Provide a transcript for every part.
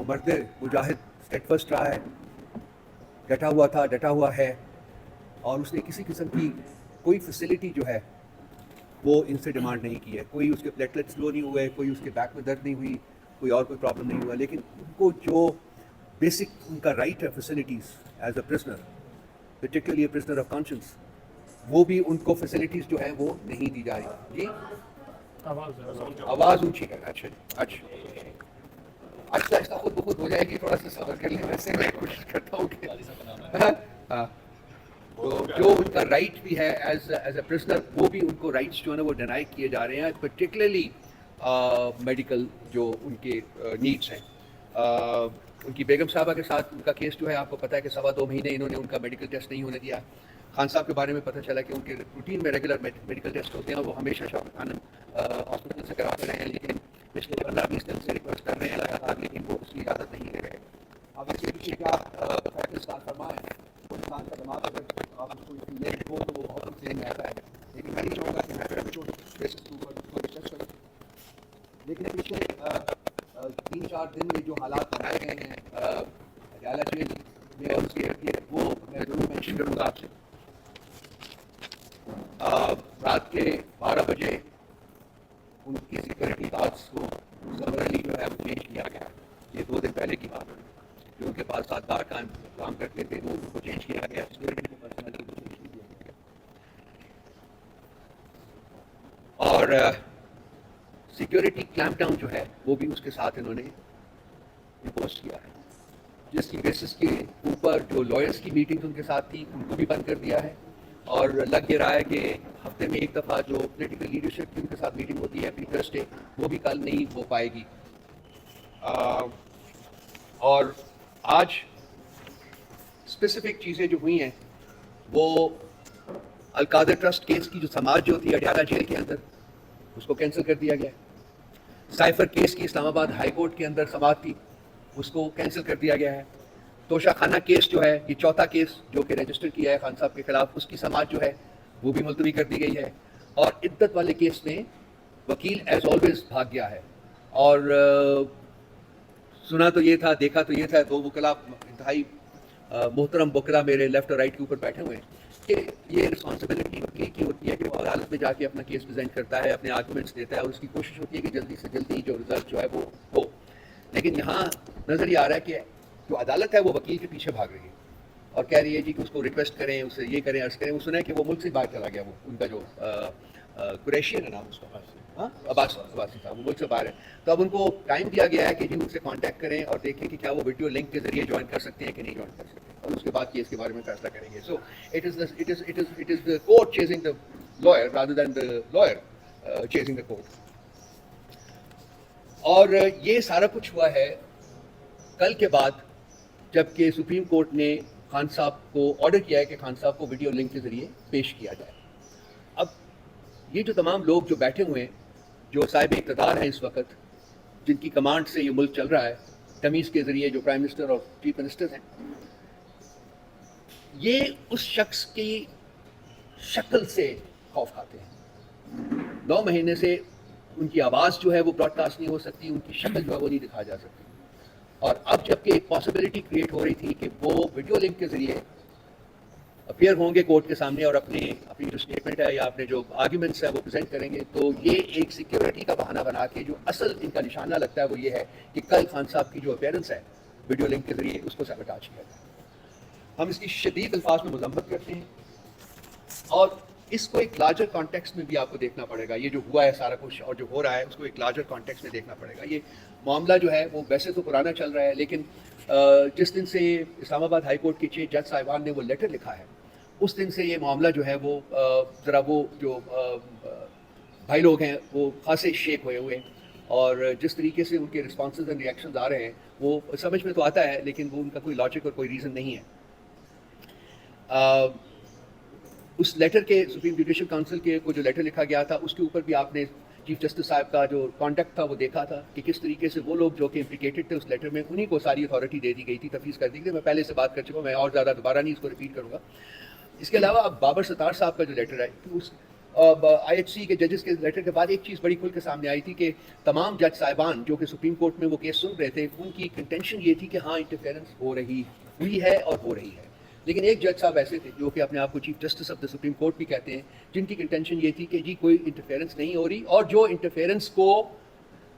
مرد مجاہد اسٹیڈفسٹ رہا ہے، ڈٹا ہوا تھا، ڈٹا ہوا ہے، اور اس نے کسی قسم کی کوئی فیسلٹی جو ہے وہ ان سے ڈیمانڈ نہیں کی ہے. کوئی اس کے پلیٹلیٹس لو نہیں ہوئے، کوئی اس کے بیک میں درد نہیں ہوئی، کوئی اور کوئی پرابلم نہیں ہوا، لیکن ان کو جو بیسک ان کا رائٹ ہے facilities as a prisoner, particularly a prisoner of conscience, وہ بھی ان کو فیسلٹیز جو ہے وہ نہیں دی جا رہی. جی آواز اونچی کر. اچھا اچھا آہستہ آہستہ خود بخود ہو جائے گی، تھوڑا سا صبر کر لیں. ویسے میں کوشش کرتا ہوں کہ تو جو ان کا رائٹ بھی ہے ایز اے پرزنر، وہ بھی ان کو رائٹس جو ہے نا وہ ڈینائی کیے جا رہے ہیں، پرٹیکولرلی میڈیکل جو ان کے نیڈس ہیں. ان کی بیگم صاحبہ کے ساتھ ان کا کیس جو ہے آپ کو پتہ ہے کہ 2.25 مہینے انہوں نے ان کا میڈیکل ٹیسٹ نہیں ہونے دیا. خان صاحب کے بارے میں پتہ چلا کہ ان کے روٹین میں ریگولر میڈیکل ٹیسٹ ہوتے ہیں اور وہ ہمیشہ شاہ خان ہاسپٹل سے کراتے رہے ہیں، لیکن پچھلے 15-20 دن سے ریکویسٹ کر رہے ہیں لگاتار، لیکن وہ اس کی اجازت نہیں دے رہے. اب اس کے پیچھے کیا فیکٹرز کا فرما ہے، وہ انسان کا دماغ اگر آپ اس کو لیٹ ہو تو وہ بہت ہم سین میں آتا ہے. لیکن میں نہیں چاہوں گا کہ میں پھر جو بیسس کے اوپر اس کو ڈسکس کروں. لیکن پچھلے 3-4 دن میں جو حالات بنائے گئے ہیں اڈیالہ جیل میں اور اس کے ارد گرد، وہ میں ضرور مینشن کروں گا آپ سے. رات کے 12 بجے ان کی سیکورٹی گارڈس کو سمرلی جو ہے وہ چینج کیا گیا. یہ 2 دن پہلے کی بات ہے. جو ان کے پاس 7 بار کام کرتے تھے وہ ان کو چینج کیا گیا، سیکورٹی کو پرسنلی کو چینج کیا گیا. اور سیکورٹی کلیمپ ڈاؤن جو ہے وہ بھی اس کے ساتھ انہوں نے امپوز کیا ہے، جس کی بیسس کے اوپر جو لائرس کی میٹنگ ان کے ساتھ تھی ان کو بھی بند کر دیا ہے. اور لگ یہ رہا ہے کہ ہفتے میں ایک دفعہ جو پولیٹیکل لیڈرشپ کی ان کے ساتھ میٹنگ ہوتی ہے پری تھرسڈے، وہ بھی کل نہیں ہو پائے گی. اور آج اسپیسیفک چیزیں جو ہوئی ہیں وہ القادر ٹرسٹ کیس کی جو سماعت جو تھی اڈیالہ جیل کے اندر، اس کو کینسل کر دیا گیا. سائفر کیس کی اسلام آباد ہائی کورٹ کے اندر سماعت تھی، اس کو کینسل کر دیا گیا ہے. توشہ خانہ کیس جو ہے، یہ 4تھا کیس جو کہ رجسٹر کیا ہے خان صاحب کے خلاف، اس کی سماعت جو ہے وہ بھی ملتوی کر دی گئی ہے. اور عدت والے کیس میں وکیل ایز آلویز بھاگ گیا ہے. اور سنا تو یہ تھا، دیکھا تو یہ تھا، 2 وکلاء انتہائی محترم وکلاء میرے لیفٹ اور رائٹ کے اوپر بیٹھے ہوئے ہیں، کہ یہ رسپانسبلٹی وکیل کی ہوتی ہے کہ وہ عدالت میں جا کے اپنا کیس پریزنٹ کرتا ہے، اپنے آرگومنٹس دیتا ہے، اور اس کی کوشش ہوتی ہے کہ جلدی سے جلدی جو رزلٹ جو ہے وہ ہو. لیکن یہاں نظر یہ آ رہا ہے کہ جو عدالت ہے وہ وکیل کے پیچھے بھاگ رہی ہے اور کہہ رہی ہے جی کہ اس کو ریکویسٹ کریں، اسے یہ کریں، عرض کریں. وہ سنا ہے کہ وہ ملک سے باہر چلا گیا، وہ ان کا جو قریشی ہے نام اس کا، عباسی صاحب، وہ ملک سے باہر ہے. تو اب ان کو ٹائم دیا گیا ہے کہ جی ان سے کانٹیکٹ کریں اور دیکھیں کہ کیا وہ ویڈیو لنک کے ذریعے جوائن کر سکتے ہیں کہ نہیں جوائن کر سکتے، اور اس کے بعد کیس کے بارے میں فیصلہ کریں گے. سو it is the court chasing the lawyer rather than the lawyer chasing the court. اور یہ سارا کچھ ہوا ہے کل کے بعد، جبکہ سپریم کورٹ نے خان صاحب کو آرڈر کیا ہے کہ خان صاحب کو ویڈیو لنک کے ذریعے پیش کیا جائے. اب یہ جو تمام لوگ جو بیٹھے ہوئے ہیں، جو صاحب اقتدار ہیں اس وقت، جن کی کمانڈ سے یہ ملک چل رہا ہے، تمیز کے ذریعے جو پرائم منسٹر اور چیف منسٹر ہیں، یہ اس شخص کی شکل سے خوف کھاتے ہیں. 9 مہینے سے ان کی آواز جو ہے وہ براڈ کاسٹ نہیں ہو سکتی، ان کی شکل جو ہے وہ نہیں دکھا جا سکتی. اور اب جبکہ ایک پاسبلٹی کریٹ ہو رہی تھی کہ وہ ویڈیو لنک کے ذریعے اپیئر ہوں گے کورٹ کے سامنے اور اپنی جو اسٹیٹمنٹ ہے یا اپنے جو آرگیومنٹس ہے وہ پریزنٹ کریں گے، تو یہ ایک سیکیورٹی کا بہانہ بنا کے جو اصل ان کا نشانہ لگتا ہے وہ یہ ہے کہ کل خان صاحب کی جو اپیئرنس ہے ویڈیو لنک کے ذریعے، اس کو سیبوٹاج کیا جائے. ہم اس کی شدید الفاظ میں مذمت کرتے ہیں، اور اس کو ایک لارجر کانٹیکسٹ میں بھی آپ کو دیکھنا پڑے گا. یہ جو ہوا ہے سارا کچھ اور جو ہو رہا ہے اس کو ایک لارجر کانٹیکسٹ میں دیکھنا پڑے گا. یہ معاملہ جو ہے وہ ویسے تو پرانا چل رہا ہے، لیکن جس دن سے اسلام آباد ہائی کورٹ کی چیف جج صاحبان نے وہ لیٹر لکھا ہے، اس دن سے یہ معاملہ جو ہے وہ ذرا وہ جو بھائی لوگ ہیں وہ خاصے شیک ہوئے ہوئے ہیں. اور جس طریقے سے ان کے رسپانسز اینڈ ریئیکشنز آ رہے ہیں وہ سمجھ میں تو آتا ہے، لیکن وہ ان کا کوئی لاجک اور کوئی ریزن نہیں ہے. اس لیٹر کے سپریم جوڈیشل کونسل کے کو جو لیٹر لکھا گیا تھا، اس کے اوپر بھی آپ نے چیف جسٹس صاحب کا جو کانٹیکٹ تھا وہ دیکھا تھا کہ کس طریقے سے وہ لوگ جو کہ امپلیکیٹڈ تھے اس لیٹر میں، انہیں کو ساری اتھارٹی دے دی گئی تھی، تفویض کر دی گئی. میں پہلے سے بات کر چکا ہوں، میں اور زیادہ دوبارہ نہیں اس کو ریپیٹ کروں گا. اس کے علاوہ اب بابر ستار صاحب کا جو لیٹر ہے، IHC کے ججز کے لیٹر کے بعد ایک چیز بڑی کھل کے سامنے آئی تھی کہ تمام جج صاحبان جو کہ سپریم کورٹ میں وہ کیس سن رہے تھے ان کی کنٹینشن یہ تھی کہ ہاں انٹرفیئرنس ہوئی ہے اور ہو رہی ہے. لیکن ایک جج صاحب ایسے تھے جو کہ اپنے آپ کو chief justice of the supreme court بھی کہتے ہیں, جن کی کنٹینشن یہ تھی کہ جی کوئی انٹرفیئرنس نہیں ہو رہی, اور جو انٹرفیئرنس کو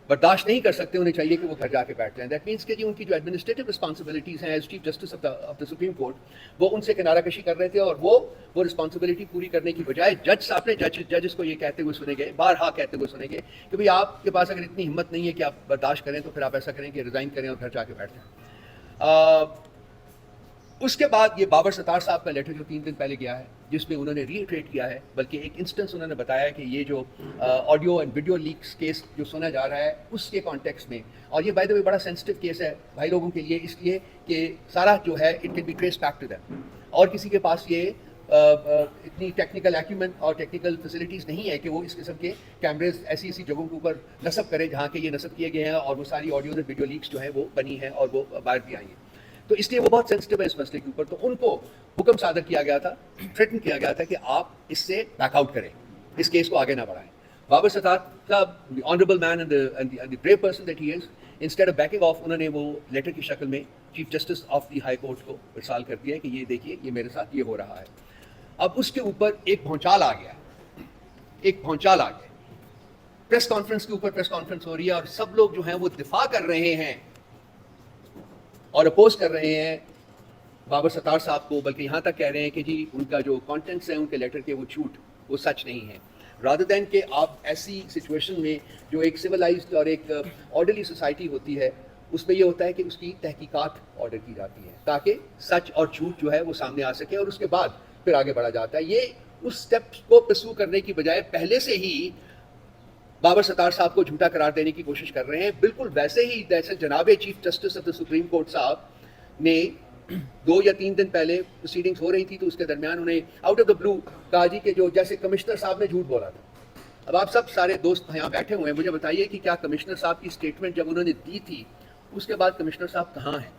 برداشت نہیں کر سکتے انہیں چاہیے کہ وہ گھر جا کے بیٹھ جائیں. دیٹ مینس کہ جی ان کی جو ایڈمنسٹریٹو رسپانسبلٹیز ہیں as chief justice of the supreme court, وہ ان سے کنارہ کشی کر رہے تھے, اور وہ رسپانسبلٹی پوری کرنے کی بجائے جج صاحب نے ججز کو یہ کہتے ہوئے سنے گئے, بارہا کہتے ہوئے سنے گئے کہ بھئی آپ کے پاس اگر اتنی ہمت نہیں ہے کہ آپ برداشت کریں تو پھر آپ ایسا کریں کہ ریزائن کریں اور گھر جا کے بیٹھ جائیں. اس کے بعد یہ بابر ستار صاحب کا لیٹر جو 3 دن پہلے گیا ہے, جس میں انہوں نے ری ایٹریٹ کیا ہے, بلکہ ایک انسٹنس انہوں نے بتایا کہ یہ جو audio and video leaks case جو سنا جا رہا ہے اس کے کانٹیکس میں, اور یہ بائی دا وے بڑا سینسٹیو کیس ہے بھائی لوگوں کے لیے, اس لیے کہ سارا جو ہے it can be trace back to them, اور کسی کے پاس یہ اتنی ٹیکنیکل ایکیومنٹ اور ٹیکنیکل فیسلٹیز نہیں ہے کہ وہ اس قسم کے کیمریز ایسی جگہوں کے اوپر نصب کرے جہاں کے یہ نصب کیے گئے ہیں, اور وہ ساری آڈیو اور ویڈیو لیکس جو ہیں وہ بنی ہیں اور وہ باہر بھی آئی ہیں. تو اس لیے وہ بہت سینسٹیو ہے اس مسئلے کے اوپر. تو ان کو حکم صادر کیا گیا تھا, تھریٹن کیا گیا تھا کہ آپ اس سے بیک آؤٹ کریں, اس کیس کو آگے نہ بڑھائیں. بابر ستار صاحب, the honourable man and the brave person that he is, instead of backing off انہوں نے وہ لیٹر کی شکل میں chief justice of the high court کو ارسال کر دیا کہ یہ دیکھیے یہ میرے ساتھ یہ ہو رہا ہے. اب اس کے اوپر ایک بھونچال آ گیا, پریس کانفرنس کے اوپر پریس کانفرنس ہو رہی ہے, اور سب لوگ جو ہیں وہ دفاع کر رہے ہیں اور اپوز کر رہے ہیں بابر ستار صاحب کو, بلکہ یہاں تک کہہ رہے ہیں کہ جی ان کا جو کانٹینٹس ہیں ان کے لیٹر کے وہ جھوٹ, وہ سچ نہیں ہے. رادر دین کہ آپ ایسی سچویشن میں جو ایک سویلائزڈ اور ایک آرڈرلی سوسائٹی ہوتی ہے اس میں یہ ہوتا ہے کہ اس کی تحقیقات آرڈر کی جاتی ہے تاکہ سچ اور جھوٹ جو ہے وہ سامنے آ سکے, اور اس کے بعد پھر آگے بڑھا جاتا ہے. یہ اس اسٹیپ کو پرسو کرنے کی بجائے پہلے سے ہی بابر ستار صاحب کو جھوٹا قرار دینے کی کوشش کر رہے ہیں. بالکل ویسے ہی جیسے جناب chief justice of the supreme court صاحب نے 2 یا 3 دن پہلے پروسیڈنگز ہو رہی تھی تو اس کے درمیان انہیں آؤٹ آف دا بلو کہا جی کہ جو جیسے کمشنر صاحب نے جھوٹ بولا تھا. اب آپ سب سارے دوست یہاں بیٹھے ہوئے ہیں, مجھے بتائیے کہ کیا کمشنر صاحب کی اسٹیٹمنٹ جب انہوں نے دی تھی اس کے بعد کمشنر صاحب کہاں ہیں؟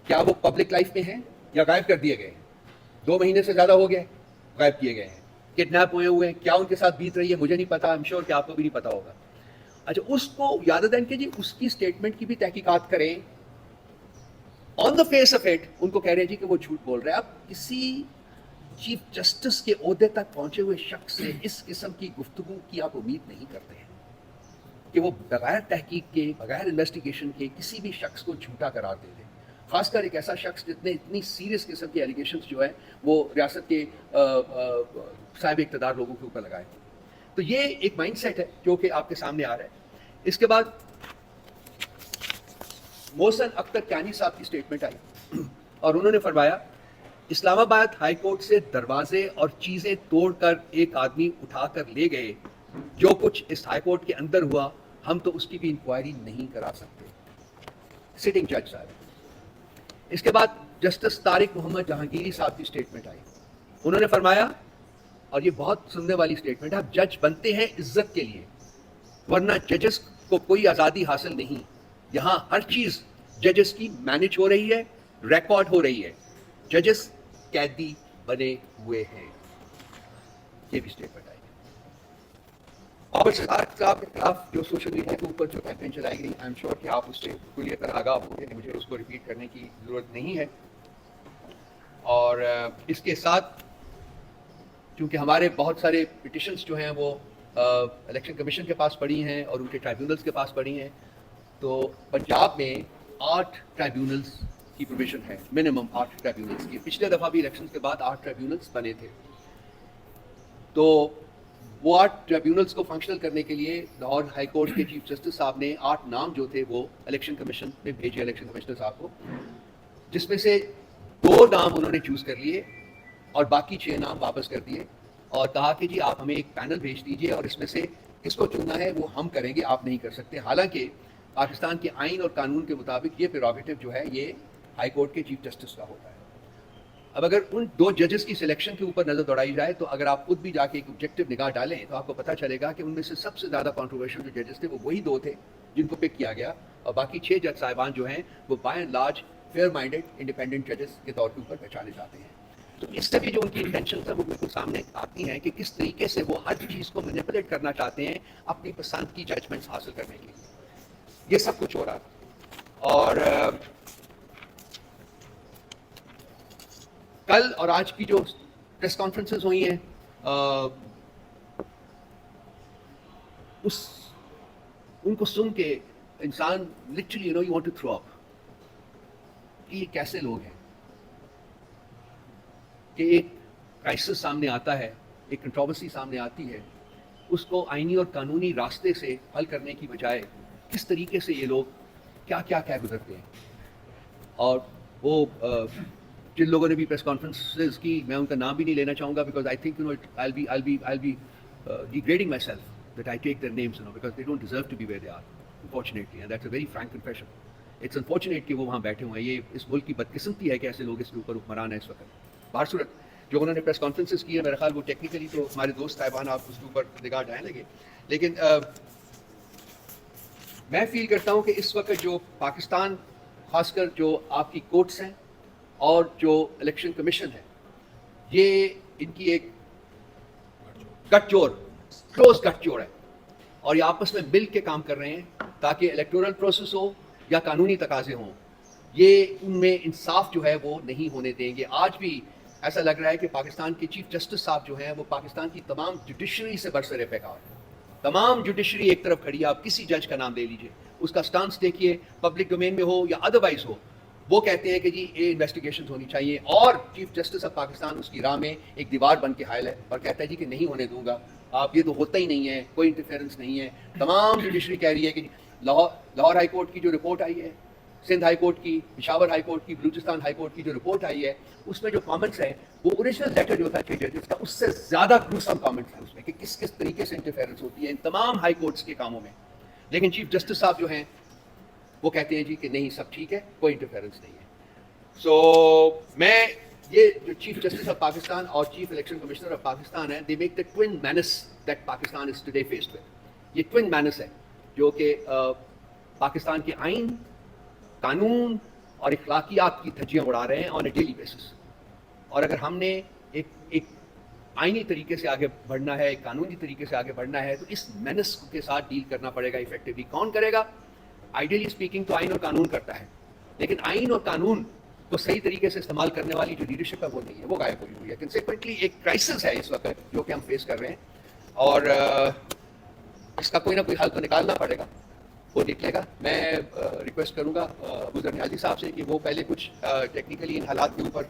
کیا وہ پبلک لائف میں ہیں یا غائب کر دیے گئے ہیں؟ 2 مہینے سے زیادہ ہو گئے غائب کیے گئے ہیں, کڈنیپ ہوئے ہیں. کیا ان کے ساتھ بیت رہی ہے مجھے نہیں پتا, I'm sure کہ آپ کو بھی نہیں پتا ہوگا. اچھا, اس کو یاد دین کہ جی اس کی اسٹیٹمنٹ کی بھی تحقیقات کریں. On the face of it ان کو کہہ رہے ہیں جی کہ وہ جھوٹ بول رہے ہیں. اب کسی چیف جسٹس کے عہدے تک پہنچے ہوئے شخص سے اس قسم کی گفتگو کی آپ امید نہیں کرتے ہیں کہ وہ بغیر تحقیق کے, بغیر انویسٹیگیشن کے کسی بھی شخص کو جھوٹا قرار دے دیں, خاص کر ایک ایسا شخص جتنے اتنی سیریس قسم کی ایلیگیشنز جو ہیں وہ ریاست کے صاحب اقتدار لوگوں کے اوپر لگائے. تو یہ ایک مائنڈ سیٹ ہے جو کہ آپ کے سامنے آ رہا ہے. اس کے بعد محسن اختر کیانی صاحب کی اسٹیٹمنٹ آئی اور انہوں نے فرمایا اسلام آباد ہائی کورٹ سے دروازے اور چیزیں توڑ کر ایک آدمی اٹھا کر لے گئے, جو کچھ اس ہائی کورٹ کے اندر ہوا ہم تو اس کی بھی انکوائری نہیں کرا سکتے. سٹنگ جج صاحب. اس کے بعد جسٹس طارق محمد جہانگیری صاحب کی اسٹیٹمنٹ آئی. انہوں نے فرمایا, اور یہ بہت سننے والی اسٹیٹمنٹ ہے, جج بنتے ہیں عزت کے لیے ورنہ ججز کو کوئی آزادی حاصل نہیں. یہاں ہر چیز ججز کی مینج ہو رہی ہے, ریکارڈ ہو رہی ہے. ججز قیدی بنے ہوئے ہیں. یہ بھی اسٹیٹمنٹ آئی. اور صاحب کے خلاف جو سوشل میڈیا کے اوپر جو کیمپین چلائی گئی, آئی ایم شیور کہ آپ اس سے کلیئر کر آگاہ ہوں گے, مجھے اس کو ریپیٹ کرنے کی ضرورت نہیں ہے. اور اس کے ساتھ کیونکہ ہمارے بہت سارے پٹیشنز جو ہیں وہ الیکشن کمیشن کے پاس پڑی ہیں اور ان کے ٹرائیبیونلز کے پاس پڑی ہیں, تو پنجاب میں 8 ٹرائیبیونلز کی پروویژن ہے, منیمم 8 ٹرائیبیونلز کی. پچھلے دفعہ بھی الیکشنز کے بعد 8 ٹرائیبیونلز بنے تھے. تو وہ 8 ٹرائیبیونلز کو فنکشنل کرنے کے لیے لاہور ہائی کورٹ کے چیف جسٹس صاحب نے 8 نام جو تھے وہ الیکشن کمیشن میں بھیجے, الیکشن کمشنر صاحب کو, جس میں سے 2 نام انہوں نے چوز کر لیے اور باقی 6 نام واپس کر دیے اور کہا کہ جی آپ ہمیں ایک پینل بھیج دیجیے اور اس میں سے کس کو چننا ہے وہ ہم کریں گے, آپ نہیں کر سکتے. حالانکہ پاکستان کے آئین اور قانون کے مطابق یہ پریروگیٹو جو ہے یہ ہائی کورٹ کے چیف جسٹس کا ہوتا ہے. اب اگر ان 2 ججز کی سلیکشن کے اوپر نظر دوڑائی جائے تو اگر آپ خود بھی جا کے ایک آبجیکٹو نگاہ ڈالیں تو آپ کو پتہ چلے گا کہ ان میں سے سب سے زیادہ کنٹروورشل جو ججز تھے وہ وہی 2 تھے جن کو پک کیا گیا, اور باقی 6 جج صاحبان جو ہیں وہ by and large fair minded independent ججز کے طور کے اوپر پہچانے جاتے ہیں. تو اس سے بھی جو ان کی انٹینشنز ہیں وہ بالکل سامنے آتی ہیں کہ کس طریقے سے وہ ہر چیز کو مینیپولیٹ کرنا چاہتے ہیں اپنی پسند کی ججمنٹس حاصل کرنے کے لیے. یہ سب کچھ ہو رہا تھا. اور کل اور آج کی جو پریس کانفرنسز ہوئی ہیں ان کو سن کے انسان literally you want to throw up کہ یہ کیسے لوگ ہیں کہ ایک کرائسس سامنے آتا ہے, ایک کنٹروورسی سامنے آتی ہے, اس کو آئینی اور قانونی راستے سے حل کرنے کی بجائے کس طریقے سے یہ لوگ کیا کیا کہہ گزرتے ہیں. اور وہ جن لوگوں نے بھی پریس کانفرنسز کی, میں ان کا نام بھی نہیں لینا چاہوں گا because I think I'll be degrading myself that I take their names, because they don't deserve to be where they are, unfortunately, and that's a very frank confession. It's unfortunate کہ وہ وہاں بیٹھے ہوئے ہیں. یہ اس ملک کی بدقسمتی ہے کہ ایسے لوگ اس کے اوپر حکمران ہیں اس وقت. بہر صورت جو انہوں نے پریس کانفرنسز کی ہے, میرا خیال وہ ٹیکنیکلی تو ہمارے دوست صاحبان آپ اس کے اوپر نگاہ ڈالیں لگے, لیکن میں فیل کرتا ہوں کہ اس وقت جو پاکستان, خاص کر جو آپ کی کورٹس ہیں اور جو الیکشن کمیشن ہے, یہ ان کی ایک گٹھ جوڑ, کلوز گٹھ جوڑ ہے, اور یہ آپس میں مل کے کام کر رہے ہیں تاکہ الیکٹورل پروسیس ہو یا قانونی تقاضے ہوں, یہ ان میں انصاف جو ہے وہ نہیں ہونے دیں گے. آج بھی ایسا لگ رہا ہے کہ پاکستان کے چیف جسٹس صاحب جو ہیں وہ پاکستان کی تمام جوڈیشری سے برسر پیکار ہیں. تمام جوڈیشری ایک طرف کھڑی ہے, آپ کسی جج کا نام لے لیجئے, اس کا سٹانس دیکھیے, پبلک ڈومین میں ہو یا ادروائز ہو, وہ کہتے ہیں کہ جی یہ انویسٹیگیشنز ہونی چاہیے, اور چیف جسٹس آف پاکستان اس کی راہ میں ایک دیوار بن کے حائل ہے اور کہتا ہے جی کہ نہیں ہونے دوں گا, آپ یہ تو ہوتا ہی نہیں ہے, کوئی انٹرفیئرنس نہیں ہے. تمام جوڈیشری کہہ رہی ہے کہ لاہور ہائی کورٹ کی جو رپورٹ آئی ہے, سندھ ہائی کورٹ کی, پشاور ہائی کورٹ کی, بلوچستان ہائی کورٹ کی جو رپورٹ آئی ہے, اس میں جو کامنٹس ہیں وہ اوریجنل لیٹر جو تھا چیف جسٹس کا اس سے زیادہ گروسم کامنٹس ہیں اس میں کہ کس کس طریقے سے انٹرفیئرنس ہوتی ہے ان تمام ہائی کورٹس کے کاموں میں. لیکن چیف جسٹس صاحب جو ہیں وہ کہتے ہیں جی کہ نہیں سب ٹھیک ہے, کوئی انٹرفیئرنس نہیں ہے. سو میں یہ جو چیف جسٹس آف پاکستان اور chief election commissioner of Pakistan ہیں, they make the twin menace that Pakistan is today faced with. یہ ٹوین مینس ہے جو کہ پاکستان کے آئین, قانون اور اخلاقیات کی دھجیاں اڑا رہے ہیں آن اے ڈیلی بیسس. اور اگر ہم نے ایک آئینی طریقے سے آگے بڑھنا ہے, ایک قانونی طریقے سے آگے بڑھنا ہے, تو اس مینس کے ساتھ ڈیل کرنا پڑے گا افیکٹولی. کون کرے گا؟ آئیڈیلی اسپیکنگ تو آئین اور قانون کرتا ہے, لیکن آئین اور قانون کو صحیح طریقے سے استعمال کرنے والی جو لیڈرشپ ہے وہ نہیں ہے, وہ غائب ہوئی ہوئی ہے. کنسیکوینٹلی ایک کرائسس ہے اس وقت جو کہ ہم فیس کر رہے ہیں, اور اس کا کوئی نہ کوئی حل تو نکالنا پڑے گا, وہ نکلے گا. میں ریکویسٹ کروں گا ابو ذر نیازی صاحب سے کہ وہ پہلے کچھ ٹیکنیکلی ان حالات کے اوپر